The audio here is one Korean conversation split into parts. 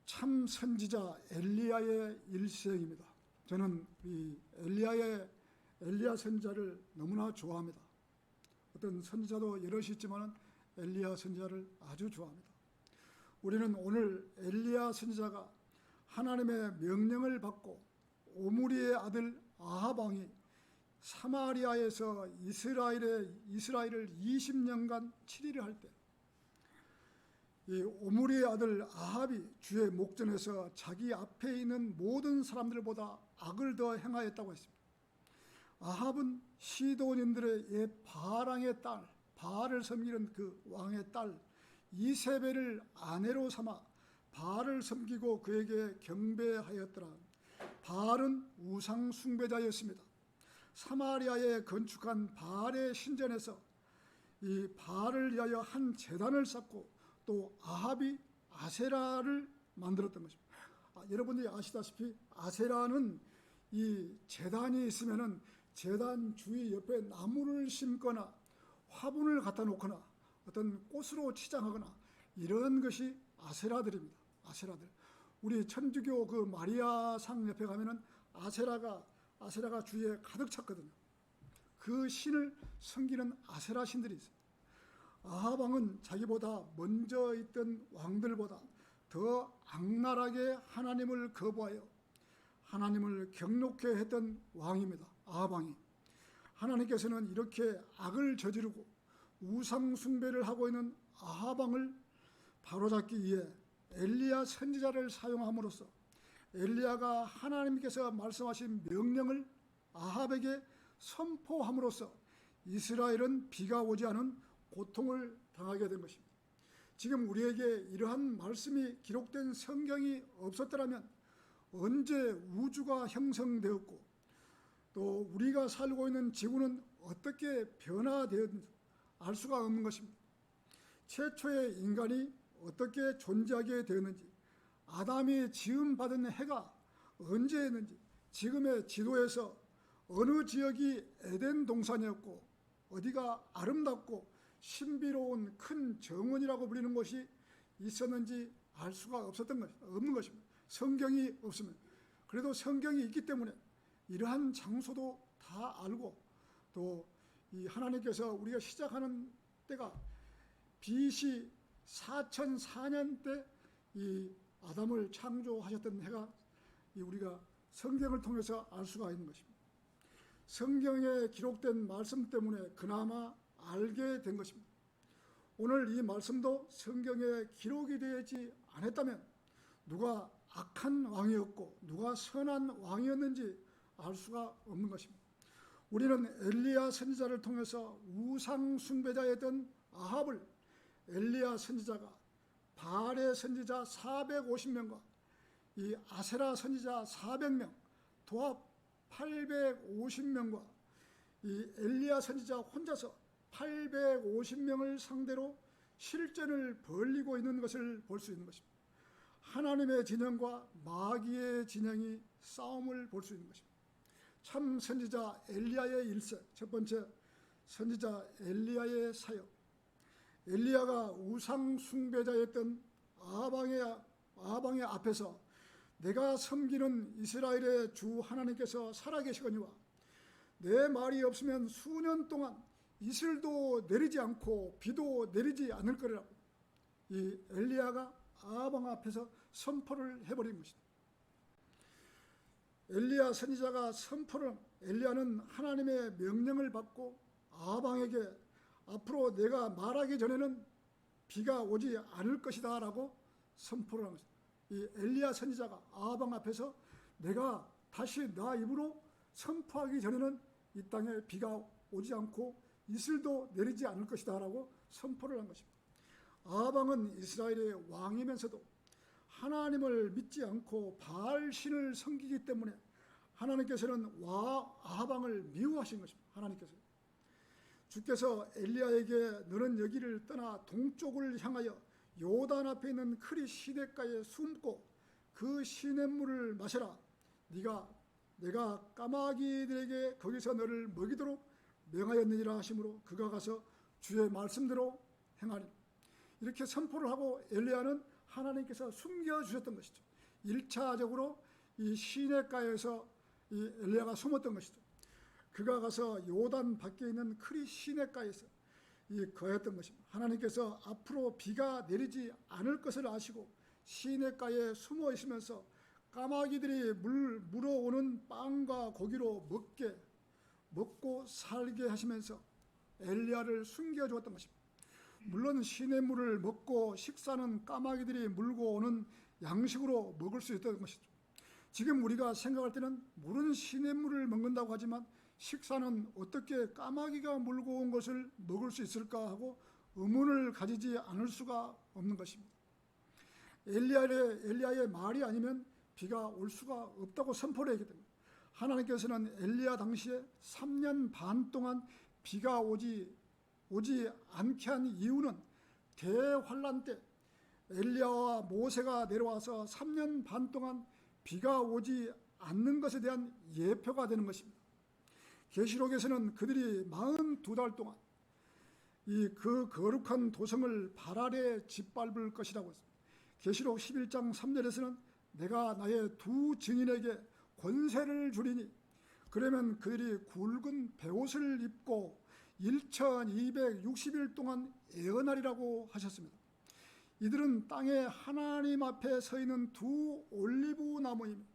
참 선지자 엘리야의 일생입니다. 저는 이 엘리야 선지자를 너무나 좋아합니다. 어떤 선지자도 여럿이 있지만 엘리야 선지자를 아주 좋아합니다. 우리는 오늘 엘리야 선지자가 하나님의 명령을 받고 오므리의 아들 아합 왕이 사마리아에서 이스라엘을 20년간 치리를 할 때, 이 오므리의 아들 아합이 주의 목전에서 자기 앞에 있는 모든 사람들보다 악을 더 행하였다고 했습니다. 아합은 시돈인들의 옛 바랑의 딸, 바알을 섬기는 그 왕의 딸 이세벨을 아내로 삼아 바알을 섬기고 그에게 경배하였더라. 바알은 우상 숭배자였습니다. 사마리아에 건축한 바알의 신전에서 이 바알을 위하여 한 제단을 쌓고 또 아합이 아세라를 만들었던 것입니다. 여러분들이 아시다시피 아세라는 이 제단이 있으면은 제단 주위 옆에 나무를 심거나 화분을 갖다 놓거나 어떤 꽃으로 치장하거나 이런 것이 아세라들입니다. 아세라들. 우리 천주교 그 마리아상 옆에 가면은 아세라가 주위에 가득 찼거든요. 그 신을 섬기는 아세라 신들이 있어요. 아합 왕은 자기보다 먼저 있던 왕들보다 더 악랄하게 하나님을 거부하여 하나님을 경록해 했던 왕입니다. 아합 왕이. 하나님께서는 이렇게 악을 저지르고 우상 숭배를 하고 있는 아합 왕을 바로잡기 위해 엘리야 선지자를 사용함으로써 엘리야가 하나님께서 말씀하신 명령을 아합에게 선포함으로써 이스라엘은 비가 오지 않은 고통을 당하게 된 것입니다. 지금 우리에게 이러한 말씀이 기록된 성경이 없었더라면 언제 우주가 형성되었고 또 우리가 살고 있는 지구는 어떻게 변화되었는지 알 수가 없는 것입니다. 최초의 인간이 어떻게 존재하게 되었는지, 아담이 지음받은 해가 언제였는지, 지금의 지도에서 어느 지역이 에덴 동산이었고 어디가 아름답고 신비로운 큰 정원이라고 불리는 곳이 있었는지 알 수가 없는 것입니다. 성경이 없으면. 그래도 성경이 있기 때문에 이러한 장소도 다 알고 또 이 하나님께서 우리가 시작하는 때가 BC 4004년 때 이 아담을 창조하셨던 해가 우리가 성경을 통해서 알 수가 있는 것입니다. 성경에 기록된 말씀 때문에 그나마 알게 된 것입니다. 오늘 이 말씀도 성경에 기록이 되지 않았다면 누가 악한 왕이었고 누가 선한 왕이었는지 알 수가 없는 것입니다. 우리는 엘리야 선지자를 통해서 우상 숭배자였던 아합을 엘리야 선지자가 바알의 선지자 450명과 이 아세라 선지자 400명 도합 850명과 이 엘리야 선지자 혼자서 850명을 상대로 실전을 벌이고 있는 것을 볼 수 있는 것입니다. 하나님의 진영과 마귀의 진영이 싸움을 볼 수 있는 것입니다. 참 선지자 엘리야의 일생, 첫 번째 선지자 엘리야의 사역. 엘리야가 우상 숭배자였던 아합왕의 앞에서 내가 섬기는 이스라엘의 주 하나님께서 살아계시거니와 내 말이 없으면 수년 동안 이슬도 내리지 않고 비도 내리지 않을 거라고 이 엘리야가 아합왕 앞에서 선포를 해버린 것입니다. 엘리야 선지자가 엘리야는 하나님의 명령을 받고 아합왕에게 앞으로 내가 말하기 전에는 비가 오지 않을 것이다 라고 선포를 한 것입니다. 이 엘리야 선지자가 아합왕 앞에서 내가 다시 나 입으로 선포하기 전에는 이 땅에 비가 오지 않고 이슬도 내리지 않을 것이다 라고 선포를 한 것입니다. 아합왕은 이스라엘의 왕이면서도 하나님을 믿지 않고 바알 신을 섬기기 때문에 하나님께서는 아합왕을 미워하신 것입니다. 하나님께서 주께서 엘리야에게 너는 여기를 떠나 동쪽을 향하여 요단 앞에 있는 크리 시냇가에 숨고 그 시냇물을 마셔라. 내가 까마귀들에게 거기서 너를 먹이도록 명하였느니라 하심으로 그가 가서 주의 말씀대로 행하니. 이렇게 선포를 하고 엘리야는 하나님께서 숨겨주셨던 것이죠. 1차적으로 이 시내가에서 이 엘리야가 숨었던 것이죠. 그가 가서 요단 밖에 있는 크리 시내가에서 이 거했던 것입니다. 하나님께서 앞으로 비가 내리지 않을 것을 아시고 시내가에 숨어 있으면서 까마귀들이 물어오는 빵과 고기로 먹고 살게 하시면서 엘리야를 숨겨주었던 것입니다. 물론 시냇물을 먹고 식사는 까마귀들이 물고 오는 양식으로 먹을 수 있던 것이죠. 지금 우리가 생각할 때는 물은 시냇물을 먹는다고 하지만 식사는 어떻게 까마귀가 물고 온 것을 먹을 수 있을까 하고 의문을 가지지 않을 수가 없는 것입니다. 엘리야의 말이 아니면 비가 올 수가 없다고 선포를 했기 때문에 하나님께서는 엘리야 당시에 3년 반 동안 비가 오지 않게 한 이유는 대환란 때 엘리야와 모세가 내려와서 3년 반 동안 비가 오지 않는 것에 대한 예표가 되는 것입니다. 계시록에서는 그들이 42달 동안 그 거룩한 도성을 발 아래 짓밟을 것이라고 했습니다. 계시록 11장 3절에서는 내가 나의 두 증인에게 권세를 주리니 그러면 그들이 굵은 베옷을 입고 1260일 동안 애언하리라고 하셨습니다. 이들은 땅에 하나님 앞에 서 있는 두 올리브 나무입니다.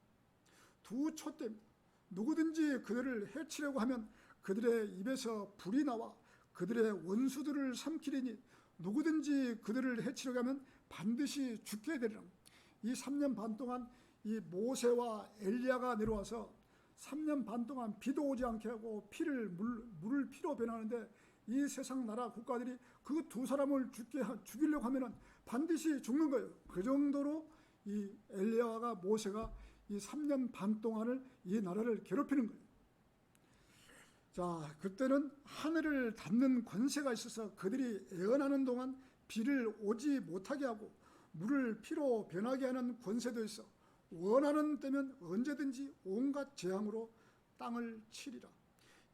두 촛대입니다. 누구든지 그들을 해치려고 하면 그들의 입에서 불이 나와 그들의 원수들을 삼키리니 누구든지 그들을 해치려고 하면 반드시 죽게 되리라. 이 3년 반 동안 이 모세와 엘리야가 내려와서 3년 반 동안 비도 오지 않게 하고 물을 피로 변하는데 이 세상 나라 국가들이 그 두 사람을 죽이려고 하면은 반드시 죽는 거예요. 그 정도로 이 엘리야와 모세가 이 3년 반 동안을 이 나라를 괴롭히는 거예요. 자, 그때는 하늘을 닫는 권세가 있어서 그들이 애언하는 동안 비를 오지 못하게 하고 물을 피로 변하게 하는 권세도 있어 원하는 때면 언제든지 온갖 재앙으로 땅을 치리라.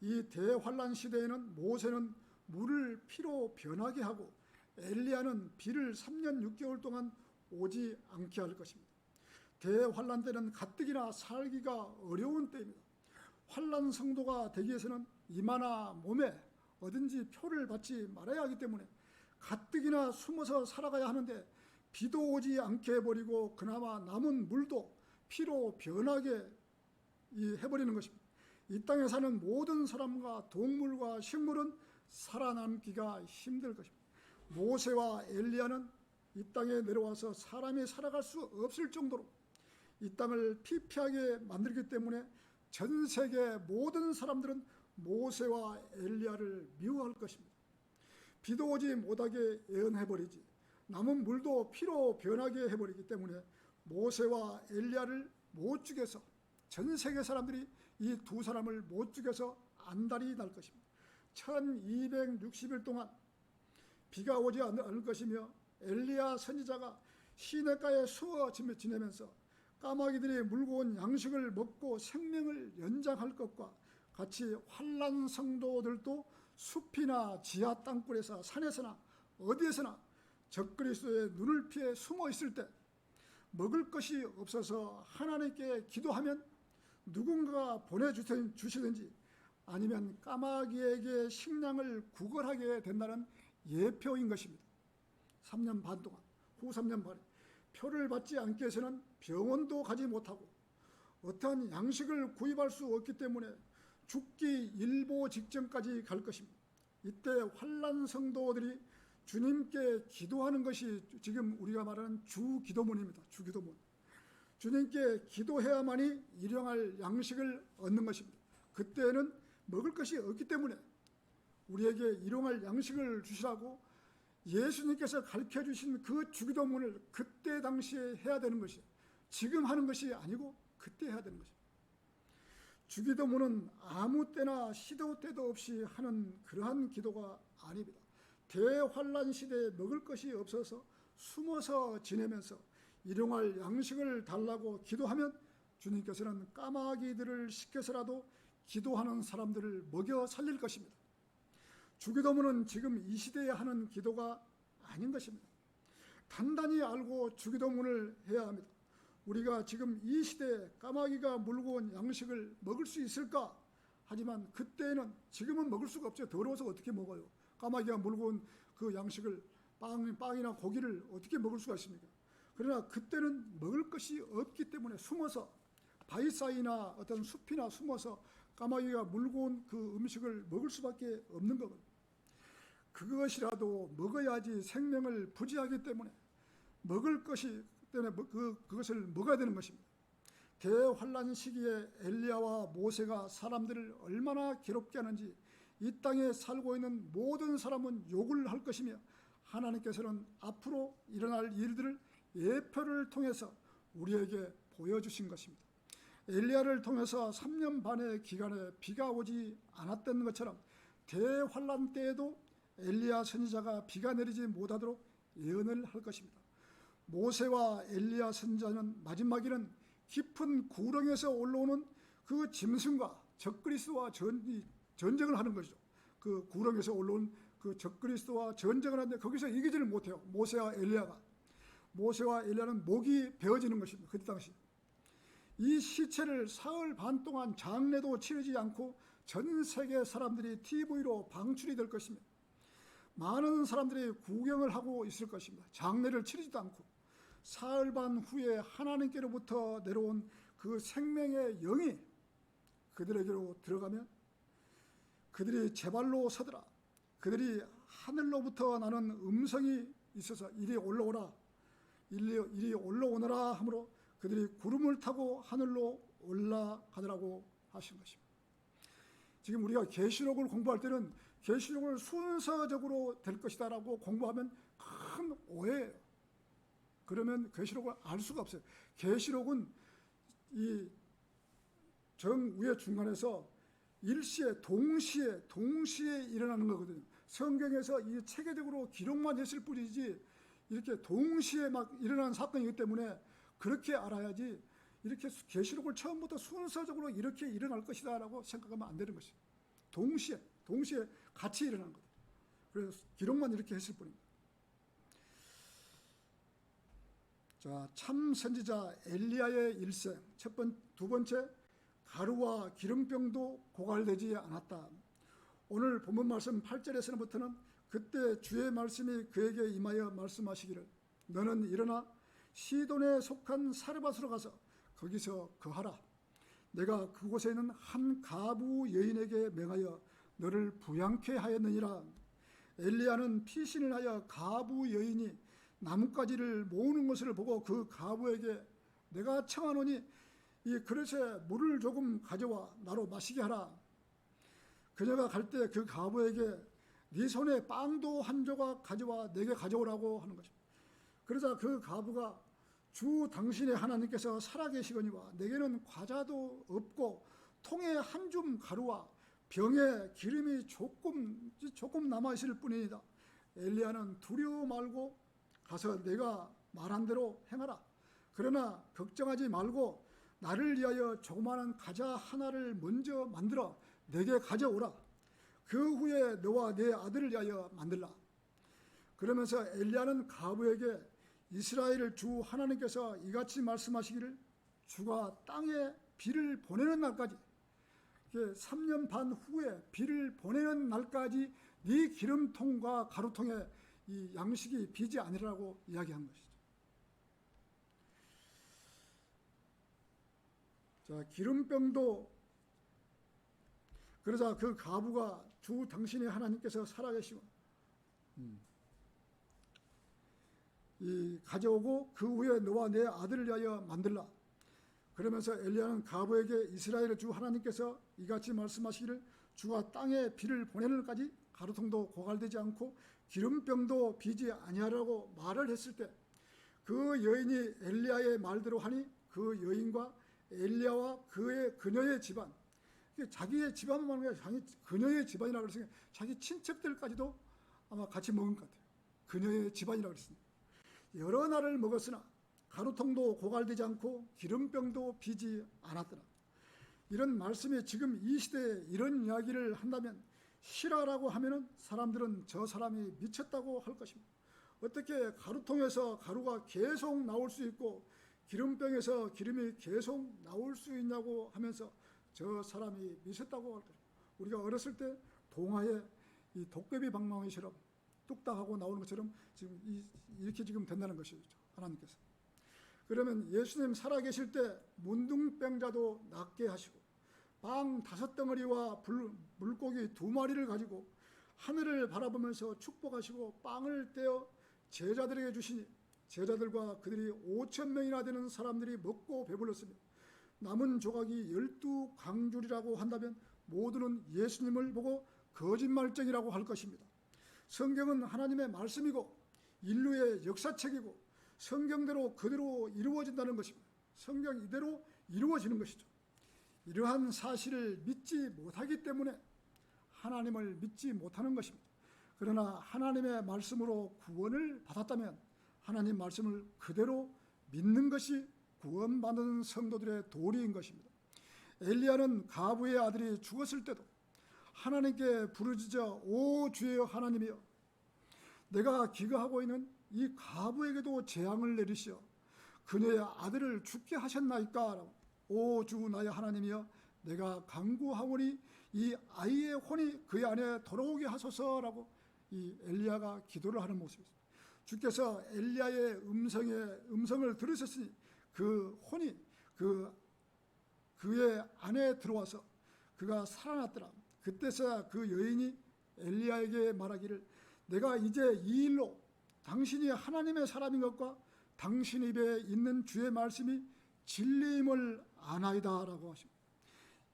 이 대환란 시대에는 모세는 물을 피로 변하게 하고 엘리야는 비를 3년 6개월 동안 오지 않게 할 것입니다. 대환란 때는 가뜩이나 살기가 어려운 때입니다. 환란 성도가 되기 위해서는 이마나 몸에 어딘지 표를 받지 말아야 하기 때문에 가뜩이나 숨어서 살아가야 하는데 비도 오지 않게 해버리고 그나마 남은 물도 피로 변하게 해버리는 것입니다. 이 땅에 사는 모든 사람과 동물과 식물은 살아남기가 힘들 것입니다. 모세와 엘리야는 이 땅에 내려와서 사람이 살아갈 수 없을 정도로 이 땅을 피폐하게 만들기 때문에 전 세계 모든 사람들은 모세와 엘리야를 미워할 것입니다. 비도 오지 못하게 예언해버리지 남은 물도 피로 변하게 해버리기 때문에 모세와 엘리야를 못 죽여서 전 세계 사람들이 이 두 사람을 못 죽여서 안달이 날 것입니다. 1260일 동안 비가 오지 않을 것이며 엘리야 선지자가 시냇가에 숨어 지내면서 까마귀들이 물고 온 양식을 먹고 생명을 연장할 것과 같이 환난 성도들도 숲이나 지하 땅굴에서 산에서나 어디에서나 적그리스도의 눈을 피해 숨어 있을 때 먹을 것이 없어서 하나님께 기도하면 누군가가 보내주시든지 아니면 까마귀에게 식량을 구걸하게 된다는 예표인 것입니다. 3년 반 동안, 후 3년 반에 표를 받지 않게 해서는 병원도 가지 못하고 어떠한 양식을 구입할 수 없기 때문에 죽기 일보 직전까지 갈 것입니다. 이때 환난 성도들이 주님께 기도하는 것이 지금 우리가 말하는 주기도문입니다. 주기도문. 주님께 기도해야만이 일용할 양식을 얻는 것입니다. 그때는 먹을 것이 없기 때문에 우리에게 일용할 양식을 주시라고 예수님께서 가르쳐 주신 그 주기도문을 그때 당시에 해야 되는 것이에요. 지금 하는 것이 아니고 그때 해야 되는 것입니다. 주기도문은 아무 때나 시도 때도 없이 하는 그러한 기도가 아닙니다. 대환란 시대에 먹을 것이 없어서 숨어서 지내면서 일용할 양식을 달라고 기도하면 주님께서는 까마귀들을 시켜서라도 기도하는 사람들을 먹여 살릴 것입니다. 주기도문은 지금 이 시대에 하는 기도가 아닌 것입니다. 단단히 알고 주기도문을 해야 합니다. 우리가 지금 이 시대에 까마귀가 물고 온 양식을 먹을 수 있을까? 하지만 그때는, 지금은 먹을 수가 없죠. 더러워서 어떻게 먹어요? 까마귀가 물고 온 그 양식을, 빵이나 고기를 어떻게 먹을 수가 있습니까? 그러나 그때는 먹을 것이 없기 때문에 숨어서, 바위 사이나 어떤 숲이나 숨어서 까마귀가 물고 온 그 음식을 먹을 수밖에 없는 거거든요. 그것이라도 먹어야지 생명을 부지하기 때문에 먹을 것이 때문에 그것을 먹어야 되는 것입니다. 대환란 시기에 엘리야와 모세가 사람들을 얼마나 괴롭게 하는지 이 땅에 살고 있는 모든 사람은 욕을 할 것이며, 하나님께서는 앞으로 일어날 일들을 예표를 통해서 우리에게 보여주신 것입니다. 엘리야를 통해서 3년 반의 기간에 비가 오지 않았던 것처럼 대환란 때에도 엘리야 선지자가 비가 내리지 못하도록 예언을 할 것입니다. 모세와 엘리야 선지자는 마지막에는 깊은 구렁에서 올라오는 그 짐승과 적그리스도와 전쟁을 하는 것이죠. 그 구렁에서 올라온 그 적그리스도와 전쟁을 하는데 거기서 이기지를 못해요. 모세와 엘리야는 목이 베어지는 것입니다. 그때 당시 이 시체를 사흘 반 동안 장례도 치르지 않고 전 세계 사람들이 TV로 방출이 될 것입니다. 많은 사람들이 구경을 하고 있을 것입니다. 장례를 치르지도 않고 사흘 반 후에 하나님께로부터 내려온 그 생명의 영이 그들에게로 들어가면 그들이 제 발로 서더라. 그들이 하늘로부터 나는 음성이 있어서 이리 올라오라, 이리 올라오너라 하므로 그들이 구름을 타고 하늘로 올라가더라고 하신 것입니다. 지금 우리가 계시록을 공부할 때는 계시록을 순서적으로 될 것이다 라고 공부하면 큰 오해예요. 그러면 계시록을 알 수가 없어요. 계시록은 이 정우의 중간에서 일시에 동시에 일어나는 거거든요. 성경에서 이 체계적으로 기록만 했을 뿐이지 이렇게 동시에 막 일어나는 사건이기 때문에 그렇게 알아야지, 이렇게 계시록을 처음부터 순서적으로 이렇게 일어날 것이다 라고 생각하면 안 되는 것이에요. 동시에 같이 일어나는 거예요. 그래서 기록만 이렇게 했을 뿐입니다. 자, 참 선지자 엘리야의 일생, 두 번째, 가루와 기름병도 고갈되지 않았다. 오늘 본문 말씀 8절에서부터는 그때 주의 말씀이 그에게 임하여 말씀하시기를 너는 일어나 시돈에 속한 사르밧으로 가서 거기서 거하라. 내가 그곳에 있는 한 가부 여인에게 명하여 너를 부양케 하였느니라. 엘리야는 피신을 하여 가부 여인이 나뭇가지를 모으는 것을 보고 그 가부에게 내가 청하노니 이 그릇에 물을 조금 가져와 나로 마시게 하라. 그녀가 갈 때 그 가부에게 네 손에 빵도 한 조각 가져와 내게 가져오라고 하는 것입니다. 그러자 그 가부가 주 당신의 하나님께서 살아계시거니와 내게는 과자도 없고 통에 한 줌 가루와 병에 기름이 조금 남아있을 뿐이다. 엘리야는 두려워 말고 가서 내가 말한 대로 행하라. 그러나 걱정하지 말고 나를 위하여 조그마한 과자 하나를 먼저 만들어 내게 가져오라. 그 후에 너와 내 아들을 위하여 만들라. 그러면서 엘리야는 가부에게 이스라엘을 주 하나님께서 이같이 말씀하시기를 주가 땅에 비를 보내는 날까지, 3년 반 후에 비를 보내는 날까지 네 기름통과 가루통에 이 양식이 비지 아니라고 이야기한 것이죠. 자, 기름병도, 그러자 그 가부가 주 당신의 하나님께서 살아계시고 이 가져오고 그 후에 너와 내 아들을 위하여 만들라. 그러면서 엘리야는 가부에게 이스라엘의 주 하나님께서 이같이 말씀하시기를 주가 땅에 비를 보내는 날까지 가루통도 고갈되지 않고 기름병도 비지 아니하라고 말을 했을 때 그 여인이 엘리야의 말대로 하니 그 여인과 엘리야와 그녀의 집안, 자기의 집안만 말하는 게 아니라 그녀의 집안이라고 그랬으니까 자기 친척들까지도 아마 같이 먹은 것 같아요. 그녀의 집안이라고 그랬습니다. 여러 날을 먹었으나 가루통도 고갈되지 않고 기름병도 비지 않았더라. 이런 말씀이 지금 이 시대에 이런 이야기를 한다면 실화라고 하면은 사람들은 저 사람이 미쳤다고 할 것입니다. 어떻게 가루통에서 가루가 계속 나올 수 있고 기름병에서 기름이 계속 나올 수 있냐고 하면서 저 사람이 미쳤다고 할 거예요. 우리가 어렸을 때 동화에 이 도깨비 방망이처럼 뚝딱 하고 나오는 것처럼 지금 이렇게 지금 된다는 것이죠. 하나님께서. 그러면 예수님 살아계실 때 문둥병자도 낫게 하시고 빵 5덩어리와 물고기 2마리를 가지고 하늘을 바라보면서 축복하시고 빵을 떼어 제자들에게 주시니 제자들과 그들이 5,000명이나 되는 사람들이 먹고 배불렀으며 남은 조각이 12강줄이라고 한다면 모두는 예수님을 보고 거짓말쟁이라고 할 것입니다. 성경은 하나님의 말씀이고 인류의 역사책이고 성경대로 그대로 이루어진다는 것입니다. 성경 이대로 이루어지는 것이죠. 이러한 사실을 믿지 못하기 때문에 하나님을 믿지 못하는 것입니다. 그러나 하나님의 말씀으로 구원을 받았다면 하나님 말씀을 그대로 믿는 것이 구원받는 성도들의 도리인 것입니다. 엘리야는 가부의 아들이 죽었을 때도 하나님께 부르짖어 오 주여 하나님이여 내가 기거하고 있는 이 가부에게도 재앙을 내리시어 그녀의 아들을 죽게 하셨나이까. 오 주 나의 하나님이여 내가 간구하오니 이 아이의 혼이 그의 안에 돌아오게 하소서라고 이 엘리야가 기도를 하는 모습입니다. 주께서 엘리야의 음성을 들으셨으니 그 혼이 그의 안에 들어와서 그가 살아났더라. 그때서야 그 여인이 엘리야에게 말하기를 내가 이제 이 일로 당신이 하나님의 사람인 것과 당신 입에 있는 주의 말씀이 진리임을 아나이다 라고 하십니다.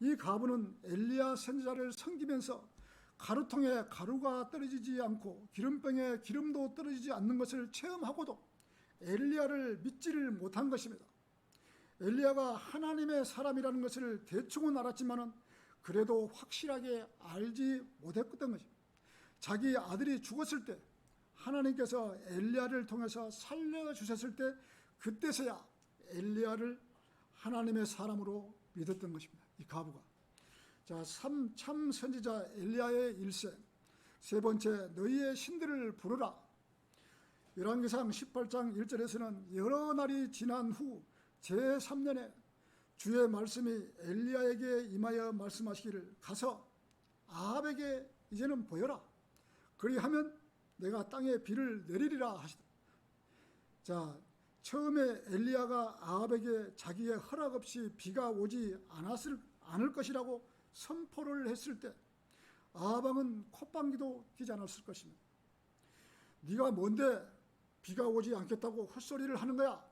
이 가부는 엘리야 선지자를 섬기면서 가루통에 가루가 떨어지지 않고 기름병에 기름도 떨어지지 않는 것을 체험하고도 엘리야를 믿지를 못한 것입니다. 엘리야가 하나님의 사람이라는 것을 대충은 알았지만은 그래도 확실하게 알지 못했던 것입니다. 자기 아들이 죽었을 때 하나님께서 엘리야를 통해서 살려주셨을 때 그때서야 엘리야를 하나님의 사람으로 믿었던 것입니다. 이 가부가. 자, 참 선지자 엘리야의 일세. 세 번째, 너희의 신들을 부르라. 열왕기상 18장 1절에서는 여러 날이 지난 후 제3년에 주의 말씀이 엘리야에게 임하여 말씀하시기를 가서 아합에게 이제는 보여라. 그리하면 내가 땅에 비를 내리리라 하시다. 자, 처음에 엘리야가 아합에게 자기의 허락 없이 비가 오지 않을 것이라고 선포를 했을 때 아합 왕은 콧방귀도 끼지 않았을 것입니다. 네가 뭔데 비가 오지 않겠다고 헛소리를 하는 거야?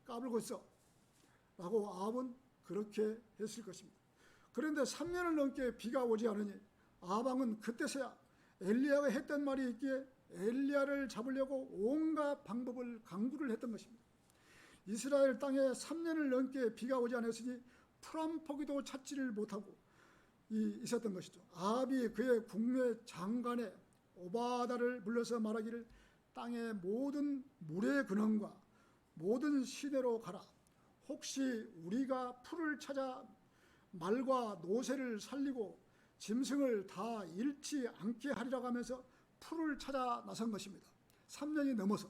까불고 있어. 라고 아합은 그렇게 했을 것입니다. 그런데 3년을 넘게 비가 오지 않으니 아합 왕은 그때서야 엘리야가 했던 말이 있기에 엘리야를 잡으려고 온갖 방법을 강구를 했던 것입니다. 이스라엘 땅에 3년을 넘게 비가 오지 않았으니 풀 한 포기도 찾지를 못하고 있었던 것이죠. 아합이 그의 국내 장관에 오바다를 불러서 말하기를 땅의 모든 물의 근원과 모든 시내로 가라. 혹시 우리가 풀을 찾아 말과 노새를 살리고 짐승을 다 잃지 않게 하리라고 하면서 풀을 찾아 나선 것입니다. 3년이 넘어서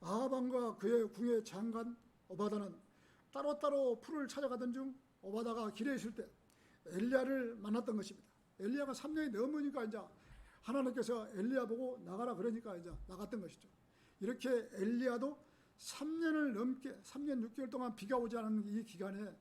아합 왕과 그의 궁의 장관 오바다는 따로따로 풀을 찾아가던 중 오바다가 길에 있을 때 엘리야를 만났던 것입니다. 엘리야가 3년이 넘으니까 이제 하나님께서 엘리야 보고 나가라 그러니까 이제 나갔던 것이죠. 이렇게 엘리야도 3년을 넘게 3년 6개월 동안 비가 오지 않은 이 기간에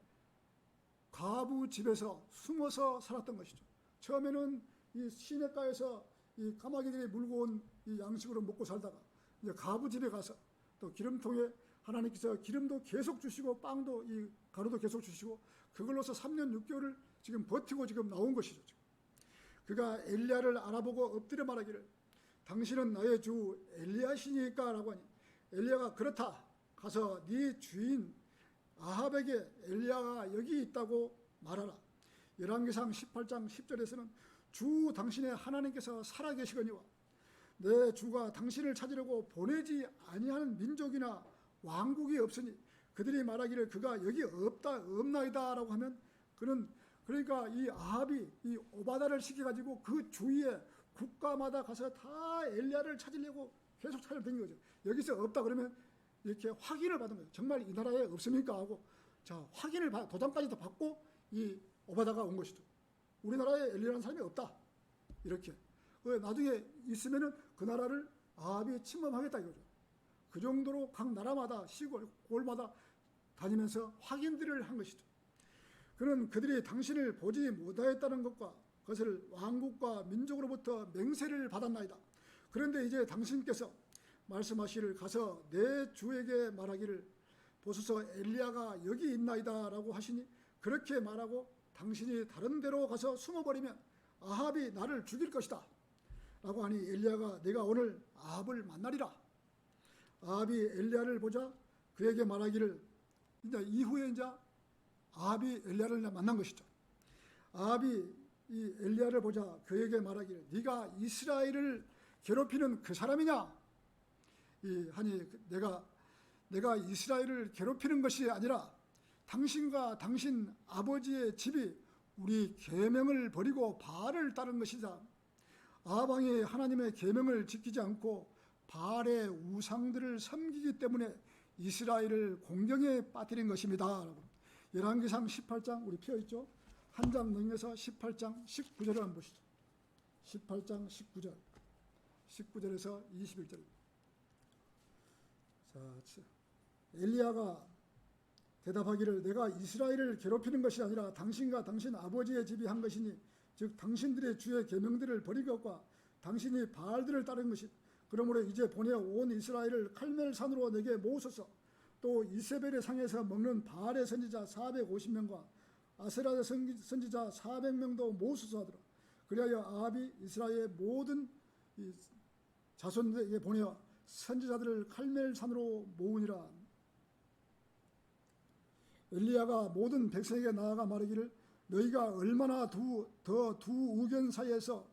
가부 집에서 숨어서 살았던 것이죠. 처음에는 이 시냇가에서 이 까마귀들이 물고 온 이 양식으로 먹고 살다가 이제 가부 집에 가서 또 기름통에 하나님께서 기름도 계속 주시고 빵도 이 가루도 계속 주시고 그걸로서 3년 6개월을 지금 버티고 지금 나온 것이죠. 지금. 그가 엘리야를 알아보고 엎드려 말하기를 당신은 나의 주 엘리야시니까 라고 하니 엘리야가 그렇다. 가서 네 주인 아합에게 엘리야가 여기 있다고 말하라. 열왕기상 18장 10절에서는 주 당신의 하나님께서 살아계시거니와 내 주가 당신을 찾으려고 보내지 아니하는 민족이나 왕국이 없으니 그들이 말하기를 그가 여기 없나이다 라고 하면 그는 그러니까 이 아합이 이 오바다를 시켜가지고 그 주위에 국가마다 가서 다 엘리야를 찾으려고 계속 찾아다닌 거죠. 여기서 없다 그러면 이렇게 확인을 받은 거예요. 정말 이 나라에 없습니까 하고 자 확인을 도장까지도 받고 이 오바다가 온 것이죠. 우리나라에 엘리야라는 사람이 없다. 이렇게 나중에 있으면은 그 나라를 아합이 침범하겠다 이거죠. 그 정도로 각 나라마다 시골 골마다 다니면서 확인들을 한 것이죠. 그는 그들이 당신을 보지 못하였다는 것과 그것을 왕국과 민족으로부터 맹세를 받았나이다. 그런데 이제 당신께서 말씀하시기를 가서 내 주에게 말하기를 보소서 엘리야가 여기 있나이다 라고 하시니 그렇게 말하고 당신이 다른 데로 가서 숨어버리면 아합이 나를 죽일 것이다 라고 하니 엘리야가 내가 오늘 아합을 만나리라. 아합이 엘리야를 보자 그에게 말하기를 이제 이후에 이제 아합이 엘리야를 만난 것이죠. 아합이 이 엘리야를 보자 그에게 말하기를 네가 이스라엘을 괴롭히는 그 사람이냐? 하니 내가 이스라엘을 괴롭히는 것이 아니라 당신과 당신 아버지의 집이 우리 계명을 버리고 바알을 따른 것이다. 아합 왕이 하나님의 계명을 지키지 않고 바알의 우상들을 섬기기 때문에 이스라엘을 공경에 빠뜨린 것입니다. 열왕기상 18장 우리 펴 있죠. 한 장 넘겨서 18장 19절을 한번 보시죠. 18장 19절 19절에서 21절. 자, 엘리야가 대답하기를 내가 이스라엘을 괴롭히는 것이 아니라 당신과 당신 아버지의 집이 한 것이니 즉 당신들의 주의 계명들을 버린 것과 당신이 바알들을 따른 것이 그러므로 이제 보내어 온 이스라엘을 칼멜산으로 내게 모으소서. 또 이세벨의 상에서 먹는 바알의 선지자 450명과 아세라의 선지자 400명도 모으소서 하더라. 그리하여 아합이 이스라엘의 모든 자손에게 보내어 선지자들을 칼멜산으로 모으니라. 엘리야가 모든 백성에게 나아가 말하기를 너희가 얼마나 두 의견 사이에서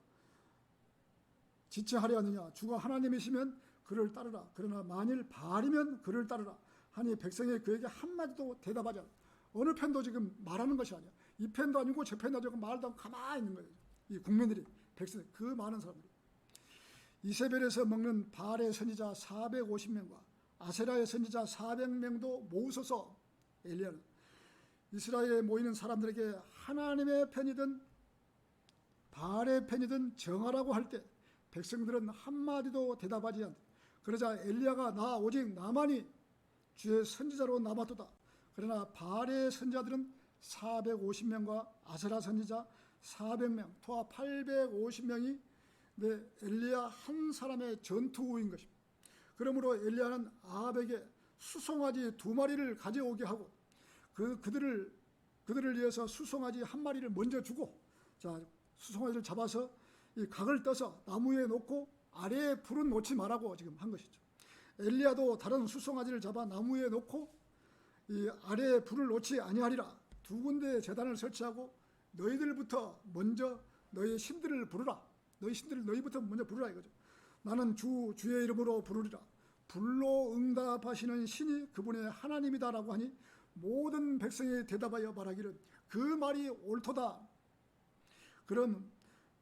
지체하려 하느냐. 주가 하나님이시면 그를 따르라. 그러나 만일 바알이면 그를 따르라 하니 백성이 그에게 한마디도 대답하지 않아. 어느 편도 지금 말하는 것이 아니야. 이 편도 아니고 저 편도 아니고 말도 않고 가만히 있는 거예요. 이 국민들이 백성 그 많은 사람들이 이세벨에서 먹는 바알의 선지자 450명과 아세라의 선지자 400명도 모으소서. 엘리야는 이스라엘에 모이는 사람들에게 하나님의 편이든 바알의 편이든 정하라고 할 때 백성들은 한마디도 대답하지 않다. 그러자 엘리야가 나 오직 나만이 주의 선지자로 남았도다. 그러나 바알의 선지자들은 450명과 아세라 선지자 400명 토합 850명이 엘리야 한 사람의 전투우인 것입니다. 그러므로 엘리야는 아합에게 수송아지 2마리를 가져오게 하고 그들을 위해서 수송아지 1마리를 먼저 주고 자 수송아지를 잡아서 이 각을 떠서 나무에 놓고 아래에 불은 놓지 말라고 지금 한 것이죠. 엘리야도 다른 수송아지를 잡아 나무에 놓고 이 아래에 불을 놓지 아니하리라. 2군데에 제단을 설치하고 너희들부터 먼저 너희 신들을 부르라. 너희부터 먼저 부르라 이거죠. 나는 주의 이름으로 부르리라. 불로 응답하시는 신이 그분의 하나님이다라고 하니 모든 백성이 대답하여 말하기를 그 말이 옳도다. 그럼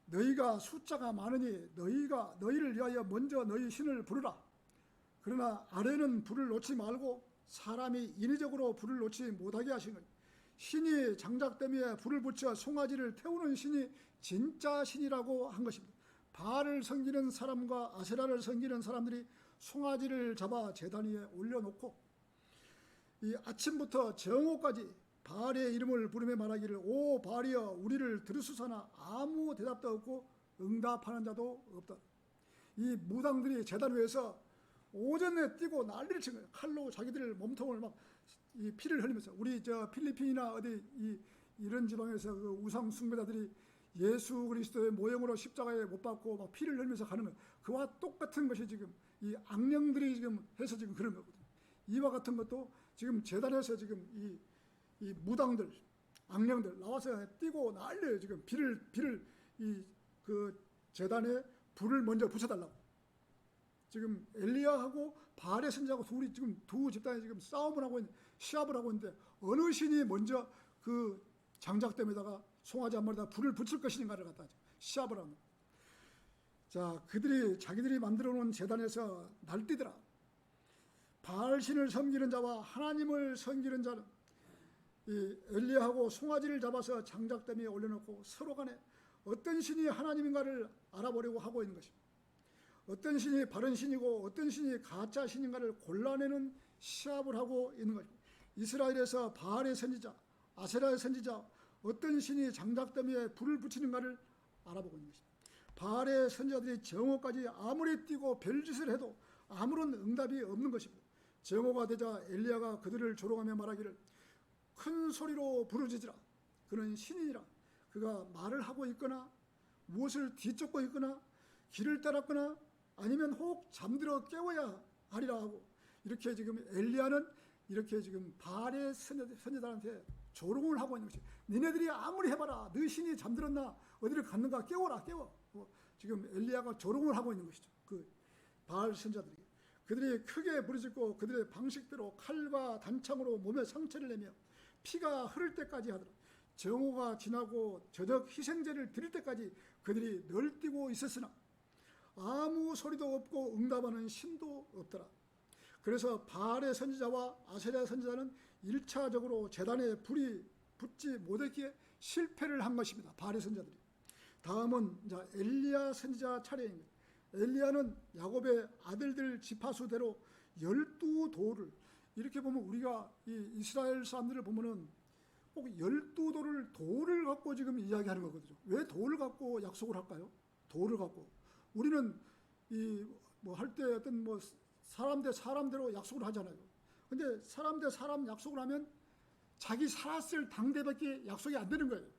너희가 숫자가 많으니 너희를 위하여 먼저 너희 신을 부르라. 그러나 아래는 불을 놓지 말고 사람이 인위적으로 불을 놓지 못하게 하신 것. 신이 장작더미에 불을 붙여 송아지를 태우는 신이 진짜 신이라고 한 것입니다. 바알을 섬기는 사람과 아세라를 섬기는 사람들이 송아지를 잡아 제단 위에 올려놓고 이 아침부터 정오까지 바알의 이름을 부르며 말하기를 오 바알이여 우리를 들으소서나 아무 대답도 없고 응답하는 자도 없다. 이 무당들이 제단 위에서 오전에 뛰고 난리를 친 거예요. 칼로 자기들 몸통을 막 이 피를 흘리면서 우리 저 필리핀이나 어디 이런 지방에서 그 우상 숭배자들이 예수 그리스도의 모형으로 십자가에 못 박고 막 피를 흘리면서 가는 거 그와 똑같은 것이 지금 이 악령들이 지금 해서 지금 그런 거거든요. 이와 같은 것도 지금 제단에서 지금 이 무당들 악령들 나와서 뛰고 난리예요. 지금 비를 그 제단에 불을 먼저 붙여달라고. 지금 엘리야하고 바알의 선지자하고 둘이 지금 두 집단이 지금 싸움을 하고 있는 시합을 하고 있는데 어느 신이 먼저 그 장작댐에다가 송아지 한 마리에다 불을 붙일 것인가를 갖다 시합을 하는. 자, 그들이 자기들이 만들어 놓은 제단에서 날뛰더라. 바알신을 섬기는 자와 하나님을 섬기는 자는 이 엘리야하고 송아지를 잡아서 장작더미에 올려놓고 서로 간에 어떤 신이 하나님인가를 알아보려고 하고 있는 것입니다. 어떤 신이 바른 신이고 어떤 신이 가짜 신인가를 골라내는 시합을 하고 있는 것입니다. 이스라엘에서 바알의 선지자, 아세라의 선지자, 어떤 신이 장작더미에 불을 붙이는가를 알아보고 있는 것입니다. 바알의 선지자들이 정오까지 아무리 뛰고 별짓을 해도 아무런 응답이 없는 것입니다. 정오가 되자 엘리야가 그들을 조롱하며 말하기를 큰 소리로 부르짖으라. 그는 신이니라. 그가 말을 하고 있거나 무엇을 뒤쫓고 있거나 길을 따랐거나 아니면 혹 잠들어 깨워야 하리라 하고, 이렇게 지금 엘리야는 이렇게 지금 바알의 선지자들한테 조롱을 하고 있는 것이, 니네들이 아무리 해봐라, 너 신이 잠들었나 어디를 갔는가 깨워라, 깨워. 지금 엘리야가 조롱을 하고 있는 것이죠. 그 바알 선지자들이. 그들이 크게 부르짖고 그들의 방식대로 칼과 단창으로 몸에 상처를 내며 피가 흐를 때까지 하더라. 정오가 지나고 저녁 희생제를 드릴 때까지 그들이 널뛰고 있었으나 아무 소리도 없고 응답하는 신도 없더라. 그래서 바알의 선지자와 아세랴 선지자는 1차적으로 제단에 불이 붙지 못했기에 실패를 한 것입니다. 바알의 선지자들이. 다음은 엘리야 선지자 차례입니다. 엘리야는 야곱의 아들들 지파수대로 12돌을, 이렇게 보면 우리가 이 이스라엘 사람들을 보면은 꼭 12돌을 갖고 지금 이야기하는 거거든요. 왜 돌을 갖고 약속을 할까요? 돌을 갖고. 우리는 이 뭐 할 때 어떤 뭐 사람 대 사람대로 약속을 하잖아요. 근데 사람 대 사람 약속을 하면 자기 살았을 당대밖에 약속이 안 되는 거예요.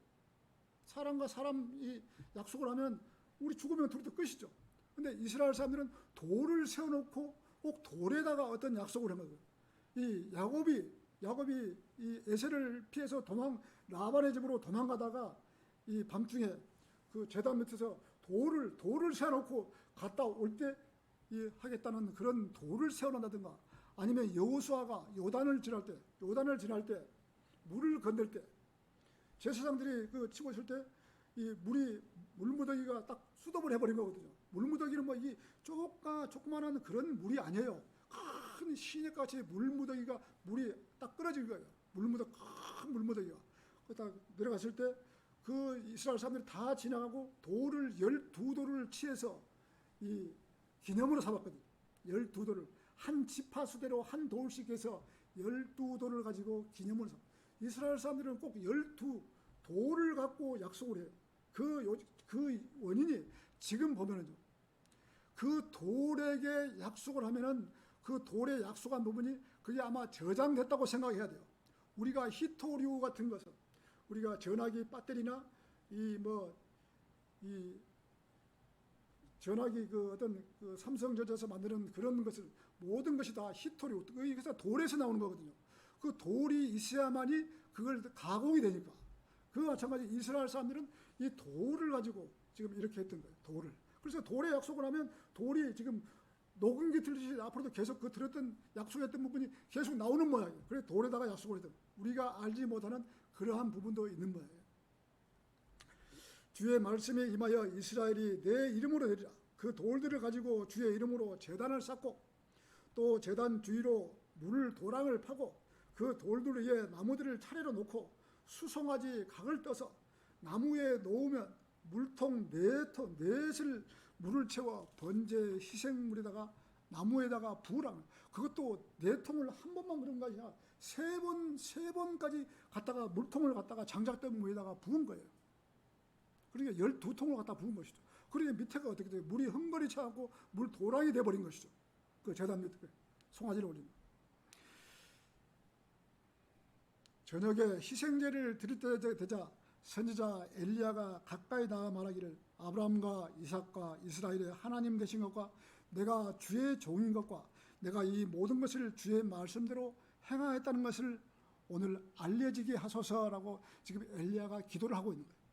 사람과 사람이 약속을 하면 우리 죽으면 둘이 다 끝이죠. 근데 이스라엘 사람들은 돌을 세워놓고 꼭 돌에다가 어떤 약속을 한 거예요. 이 야곱이 이 에셀을 피해서 라반의 집으로 도망가다가 이 밤중에 그 제단 밑에서 돌을 세워놓고 갔다 올 때 하겠다는 그런 돌을 세워놓는다든가, 아니면 여호수아가 요단을 지날 때 물을 건널 때 제사장들이 그 치고 있을 때 이 물무더기가 딱 수dob을 해버린 거거든요. 물무더기는 뭐 이 조그만한 그런 물이 아니에요. 큰 시냇같이 물이 딱 끊어진 거예요. 큰 물무더기가. 딱 내려갔을 때 그 이스라엘 사람들이 다 지나가고 돌을 12돌을 취해서 이 기념으로 삼았거든요. 12돌을 한 지파수대로 한 돌씩 해서 12돌을 가지고 기념으로 삼았어요. 이스라엘 사람들은 꼭 12돌을 갖고 약속을 해요. 그 원인이 지금 보면은 그 돌에게 약속을 하면은 그 돌에 약속한 부분이 그게 아마 저장됐다고 생각해야 돼요. 우리가 히토류 같은 것은 우리가 전화기 배터리나 전화기 어떤 삼성전자에서 만드는 그런 것을 모든 것이 다 히토류, 그래서 돌에서 나오는 거거든요. 그 돌이 있어야만이 그걸 가공이 되니까. 그와 마찬가지 이스라엘 사람들은 이 돌을 가지고 지금 이렇게 했던 거예요. 돌을. 그래서 돌에 약속을 하면 돌이 지금 녹음기 틀듯이 앞으로도 계속 그 들었던 약속했던 부분이 계속 나오는 모양이에요. 그래서 돌에다가 약속을 했던, 우리가 알지 못하는 그러한 부분도 있는 모양이에요. 주의 말씀에 임하여 이스라엘이 내 이름으로 되리라. 그 돌들을 가지고 주의 이름으로 제단을 쌓고 또 제단 주위로 도랑을 파고 그 돌들 위에 나무들을 차례로 놓고 수송아지 각을 떠서 나무에 놓으면 물통 넷을 물을 채워 번제 희생물에다가 나무에다가 부으라. 그것도 4통을 한 번만 그런 거 아니라 세 번까지 갖다가 물통을 갖다가 장작대무에다가 부은 거예요. 그러니까 12통을 갖다 부은 것이죠. 그러니까 밑에가 어떻게 돼요? 물이 흥건히 차갖고 물 도랑이 돼버린 것이죠. 그 제단 밑에 송아지를 올린. 저녁에 희생제를 드릴 때 되자 선지자 엘리야가 가까이 나와 말하기를 아브라함과 이삭과 이스라엘의 하나님 되신 것과 내가 주의 종인 것과 내가 이 모든 것을 주의 말씀대로 행하였다는 것을 오늘 알려지게 하소서라고 지금 엘리야가 기도를 하고 있는 거예요.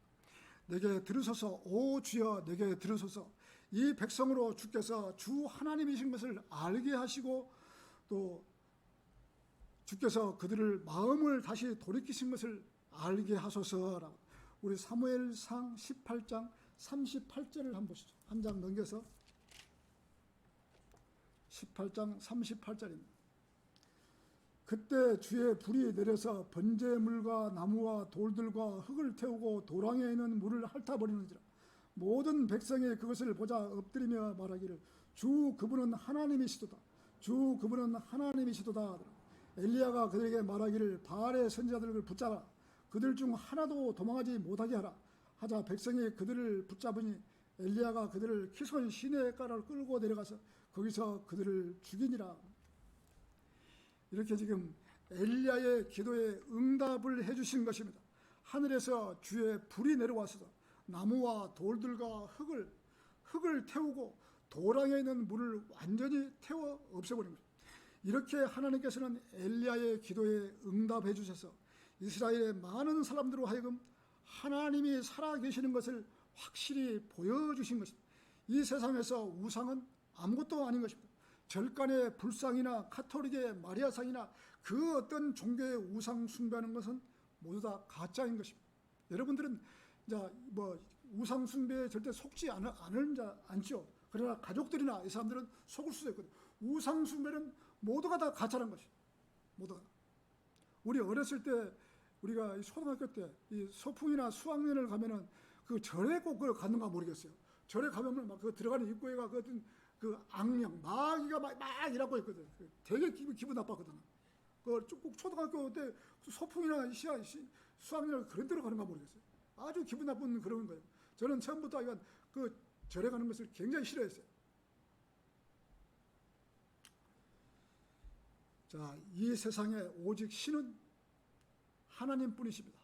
내게 들으소서, 오 주여 내게 들으소서. 이 백성으로 주께서 주 하나님이신 것을 알게 하시고 또 주께서 그들을 마음을 다시 돌이키신 것을 알게 하소서라고. 우리 사무엘상 18장 38절을 한번 보시죠. 한 장 넘겨서 18장 38절입니다. 그때 주의 불이 내려서 번제물과 나무와 돌들과 흙을 태우고 도랑에 있는 물을 핥아버리는지라. 모든 백성이 그것을 보자 엎드리며 말하기를 주 그분은 하나님이시도다. 주 그분은 하나님이시도다. 엘리야가 그들에게 말하기를 바알의 선지자들을 붙잡아 그들 중 하나도 도망하지 못하게 하라 하자 백성이 그들을 붙잡으니 엘리야가 그들을 키손 시내가를 끌고 내려가서 거기서 그들을 죽이니라. 이렇게 지금 엘리야의 기도에 응답을 해주신 것입니다. 하늘에서 주의 불이 내려와서 나무와 돌들과 흙을 태우고 도랑에 있는 물을 완전히 태워 없애버린 거죠. 이렇게 하나님께서는 엘리야의 기도에 응답해 주셔서 이스라엘의 많은 사람들로 하여금 하나님이 살아계시는 것을 확실히 보여주신 것입니다. 이 세상에서 우상은 아무것도 아닌 것입니다. 절간의 불상이나 카톨릭의 마리아상이나 그 어떤 종교의 우상 숭배하는 것은 모두 다 가짜인 것입니다. 여러분들은 우상 숭배에 절대 속지 않죠. 그러나 가족들이나 이 사람들은 속을 수도 있거든요. 우상 숭배는 모두가 다 가짜라는 것이죠. 모두가. 우리 어렸을 때 우리가 초등학교 때 이 소풍이나 수학여행을 가면은 그 절에 꼭 그걸 갔는가 모르겠어요. 절에 가면 막 그 들어가는 입구에가 그 악령 마귀가 막 이라고 했거든. 되게 기분 나빴거든요. 꼭 초등학교 때 소풍이나 수학여행을 그런 데로 가는가 모르겠어요. 아주 기분 나쁜 그런 거예요. 저는 처음부터 이건 그 절에 가는 것을 굉장히 싫어했어요. 자, 이 세상에 오직 신은 하나님뿐이십니다.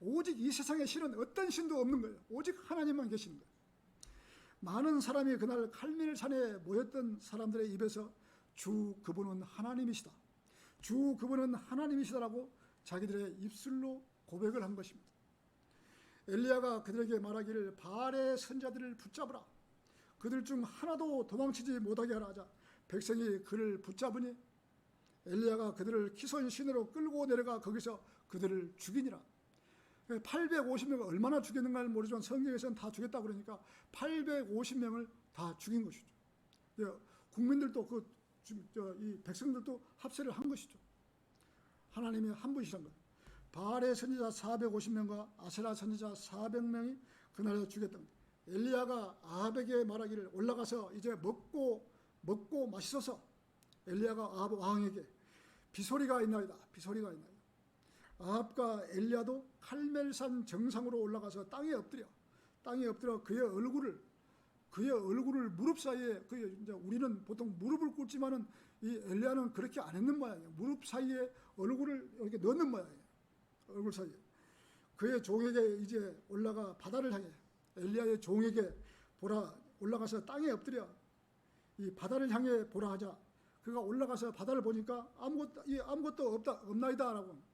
오직 이 세상에 신은 어떤 신도 없는 거예요. 오직 하나님만 계시는 거예요. 많은 사람이 그날 갈멜산에 모였던 사람들의 입에서 주 그분은 하나님이시다. 주 그분은 하나님이시다라고 자기들의 입술로 고백을 한 것입니다. 엘리야가 그들에게 말하기를 바알의 선자들을 붙잡으라. 그들 중 하나도 도망치지 못하게 하라 하자 백성이 그를 붙잡으니 엘리야가 그들을 키손 시내로 끌고 내려가 거기서 그들을 죽이니라. 850명을 얼마나 죽였는가를 모르지만 성경에서는 다 죽였다고 그러니까 850명을 다 죽인 것이죠. 국민들도 이 백성들도 합세를 한 것이죠. 하나님이 한 분이시란 거예요. 바알의 선지자 450명과 아세라 선지자 400명이 그날에 죽였답니다. 엘리야가 아합에게 말하기를 올라가서 이제 먹고 마시소서. 엘리야가 아합 왕에게 비소리가 있나이다. 비소리가 있나이다. 아합과 엘리야도 칼멜산 정상으로 올라가서 땅에 엎드려 그의 얼굴을 무릎 사이에 이제 우리는 보통 무릎을 꿇지만은 이 엘리야는 그렇게 안 했는 모양이에요. 무릎 사이에 얼굴을 이렇게 넣는 모양이에요. 얼굴 사이에. 그의 종에게 이제 올라가 바다를 향해 엘리야의 종에게 보라 올라가서 땅에 엎드려 이 바다를 향해 보라 하자. 그가 올라가서 바다를 보니까 아무것도 없나이다라고.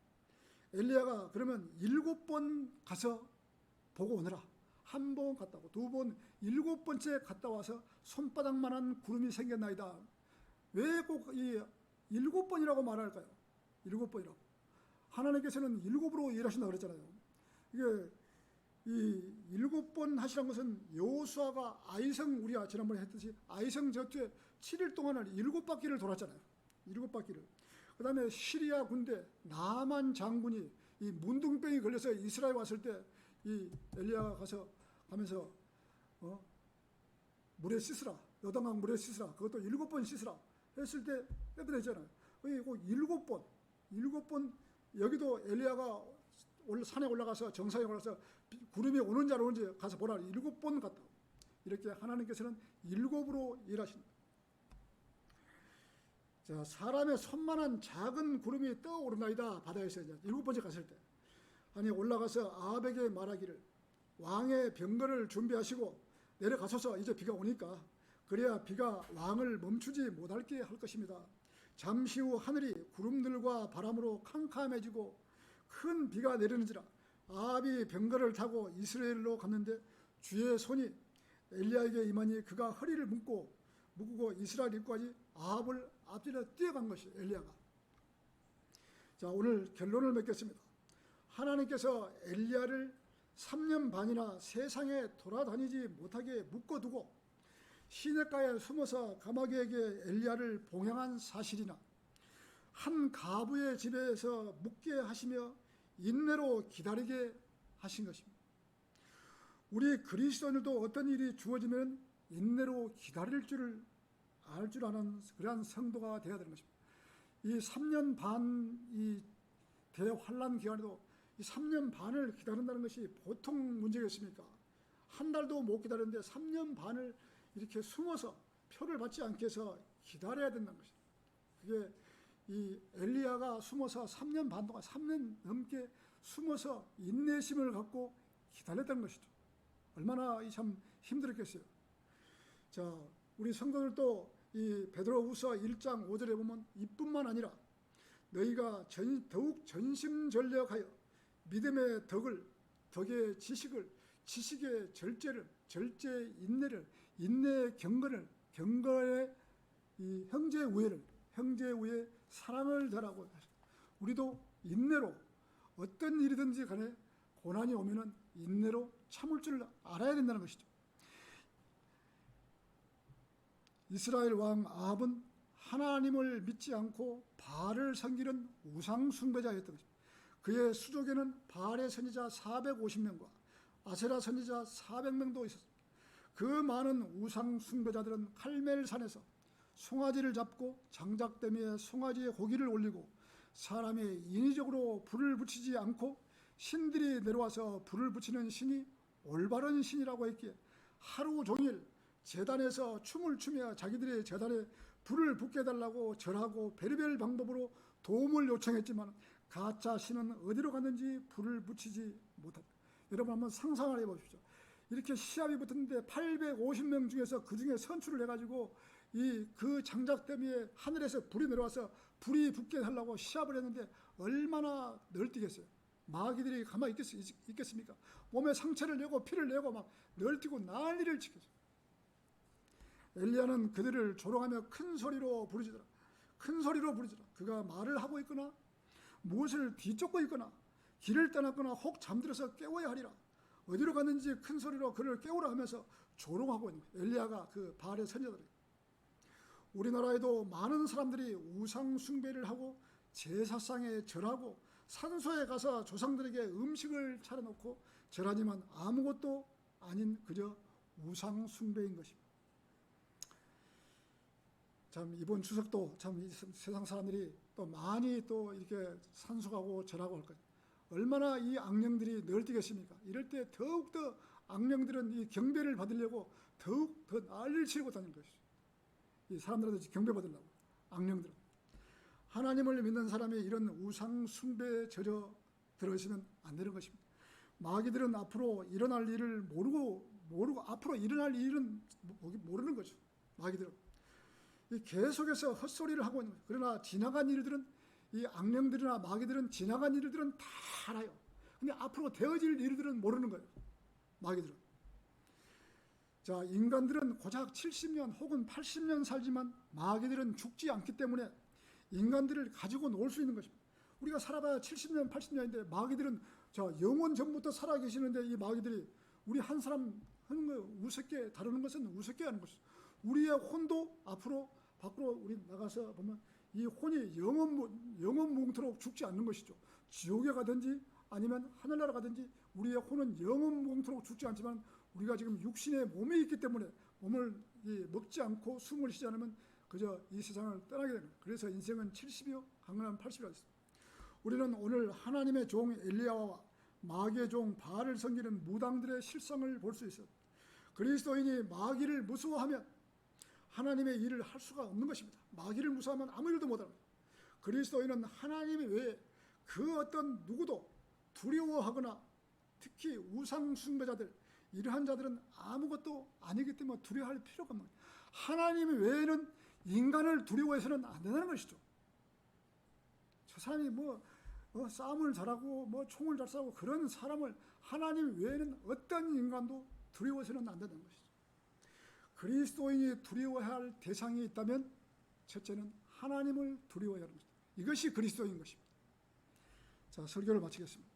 엘리야가 그러면 7번 가서 보고 오너라. 한 번 갔다 오고 2번 7번째 갔다 와서 손바닥만한 구름이 생겼나이다. 왜 꼭 이 7번이라고 말할까요? 7번이라고. 하나님께서는 7으로 일하신다고 그랬잖아요. 이게 이 7번 하시란 것은 여호수아가 아이성 우리가 지난번에 했듯이 아이성 전투에 7일 동안을 7바퀴를 돌았잖아요. 7바퀴를. 그 다음에 시리아 군대 나만 장군이 이 문둥병이 걸려서 이스라엘 왔을 때 이 엘리야가 가면서 물에 씻으라. 요단강 물에 씻으라. 그것도 7번 씻으라 했을 때 했잖아요. 꼭 7번 여기도 엘리야가 산에 올라가서 정상에 올라가서 구름이 오는지 안 오는지 가서 보라. 7번 갔다. 이렇게 하나님께서는 7으로 일하신다. 자, 사람의 손만한 작은 구름이 떠오르나이다. 바다에서 이제 7번째 갔을 때. 아니 올라가서 아합에게 말하기를 왕의 병거를 준비하시고 내려가소서. 이제 비가 오니까 그래야 비가 왕을 멈추지 못하게 할 것입니다. 잠시 후 하늘이 구름들과 바람으로 캄캄해지고 큰 비가 내리는지라. 아합이 병거를 타고 이스라엘로 갔는데 주의 손이 엘리야에게 임하니 그가 허리를 묶고 이스라엘 입구까지 아합을 앞뒤로 뛰어간 것이 엘리야가. 자, 오늘 결론을 맺겠습니다. 하나님께서 엘리야를 3년 반이나 세상에 돌아다니지 못하게 묶어두고 시냇가에 숨어서 가마귀에게 엘리야를 봉양한 사실이나 한 가부의 집에서 묵게 하시며 인내로 기다리게 하신 것입니다. 우리 그리스도인들도 어떤 일이 주어지면 인내로 기다릴 줄을 알 줄 아는 그러한 성도가 되어야 되는 것입니다. 이 3년 반 이 대환란 기간에도 이 3년 반을 기다린다는 것이 보통 문제겠습니까? 한 달도 못 기다렸는데 3년 반을 이렇게 숨어서 표를 받지 않게 해서 기다려야 된다는 것입니다. 그게 이 엘리야가 숨어서 3년 반 동안 3년 넘게 숨어서 인내심을 갖고 기다렸다는 것이죠. 얼마나 참 힘들었겠어요. 자, 우리 성도들도 이 베드로후서 1장 5절에 보면 이뿐만 아니라 너희가 더욱 전심전력하여 믿음의 덕을, 덕의 지식을, 지식의 절제를, 절제의 인내를, 인내의 경건을, 경건의 이 형제의 우애를, 형제의 우애 사랑을 더라고. 우리도 인내로 어떤 일이든지 간에 고난이 오면은 인내로 참을 줄 알아야 된다는 것이죠. 이스라엘 왕 아합은 하나님을 믿지 않고 바알을 섬기는 우상 숭배자였던 것입니다. 그의 수족에는 바알의 선지자 450명과 아세라 선지자 400명도 있었습니다. 그 많은 우상 숭배자들은 칼멜산에서 송아지를 잡고 장작더미에 송아지의 고기를 올리고 사람이 인위적으로 불을 붙이지 않고 신들이 내려와서 불을 붙이는 신이 올바른 신이라고 했기에 하루 종일 제단에서 춤을 추며 자기들의 제단에 불을 붙게 해달라고 절하고 별의별 방법으로 도움을 요청했지만 가짜 신은 어디로 갔는지 불을 붙이지 못한다. 여러분 한번 상상을 해보십시오. 이렇게 시합이 붙었는데 850명 중에서 그 중에 선출을 해가지고 그 장작더미에 하늘에서 불이 내려와서 불이 붙게 하려고 시합을 했는데 얼마나 널뛰겠어요. 마귀들이 가만히 있겠습니까? 몸에 상처를 내고 피를 내고 막 널뛰고 난리를 치겠어요. 엘리야는 그들을 조롱하며 큰 소리로 부르짖으라. 큰 소리로 부르짖으라. 그가 말을 하고 있거나 무엇을 뒤쫓고 있거나 길을 떠났거나 혹 잠들어서 깨워야 하리라. 어디로 갔는지 큰 소리로 그를 깨우라 하면서 조롱하고 있는 거예요. 엘리야가 그 바알의 선지자들이. 우리나라에도 많은 사람들이 우상 숭배를 하고 제사상에 절하고 산소에 가서 조상들에게 음식을 차려놓고 절하지만 아무것도 아닌 그저 우상 숭배인 것입니다. 참 이번 추석도 참 세상 사람들이 또 많이 또 이렇게 산속하고 절하고 할 거예요. 얼마나 이 악령들이 널뛰겠습니까? 이럴 때 더욱더 악령들은 이 경배를 받으려고 더욱 더 난리를 치고 다니는 것이죠. 이 사람들한테 경배 받으려고 악령들은. 하나님을 믿는 사람이 이런 우상 숭배에 젖어 들어있으면 안 되는 것입니다. 마귀들은 앞으로 일어날 일을 모르고 앞으로 일어날 일은 모르는 거죠. 마귀들은. 계속해서 헛소리를 하고 있는 거예요. 그러나 지나간 일들은 이 악령들이나 마귀들은 지나간 일들은 다 알아요. 근데 앞으로 되어질 일들은 모르는 거예요. 마귀들은. 자, 인간들은 고작 70년 혹은 80년 살지만 마귀들은 죽지 않기 때문에 인간들을 가지고 놀 수 있는 것입니다. 우리가 살아봐야 70년, 80년인데 마귀들은 영원 전부터 살아계시는데 이 마귀들이 우리 한 사람 하는 거 우습게 다루는 것은 우습게 하는 것이죠. 우리의 혼도 앞으로 밖으로 우리 나가서 보면 이 혼이 영원 뭉토록 죽지 않는 것이죠. 지옥에 가든지 아니면 하늘나라 가든지 우리의 혼은 영원 뭉토록 죽지 않지만 우리가 지금 육신의 몸에 있기 때문에 몸을 먹지 않고 숨을 쉬지 않으면 그저 이 세상을 떠나게 되는 거예요. 그래서 인생은 70이요 강건한 80이라 했습니다. 우리는 오늘 하나님의 종 엘리야와 마귀의 종 바알을 섬기는 무당들의 실상을 볼 수 있어요. 그리스도인이 마귀를 무서워하면 하나님의 일을 할 수가 없는 것입니다. 마귀를 무서워하면 아무 일도 못하는 거예요. 그리스도인은 하나님 외에 그 어떤 누구도 두려워하거나 특히 우상 숭배자들 이러한 자들은 아무것도 아니기 때문에 두려워할 필요가 없는 거예요. 하나님 외에는 인간을 두려워해서는 안 된다는 것이죠. 저 사람이 싸움을 잘하고 총을 잘 쏘고 그런 사람을 하나님 외에는 어떤 인간도 두려워해서는 안 된다는 것이죠. 그리스도인이 두려워해야 할 대상이 있다면 첫째는 하나님을 두려워해야 하는 것입니다. 이것이 그리스도인 것입니다. 자, 설교를 마치겠습니다.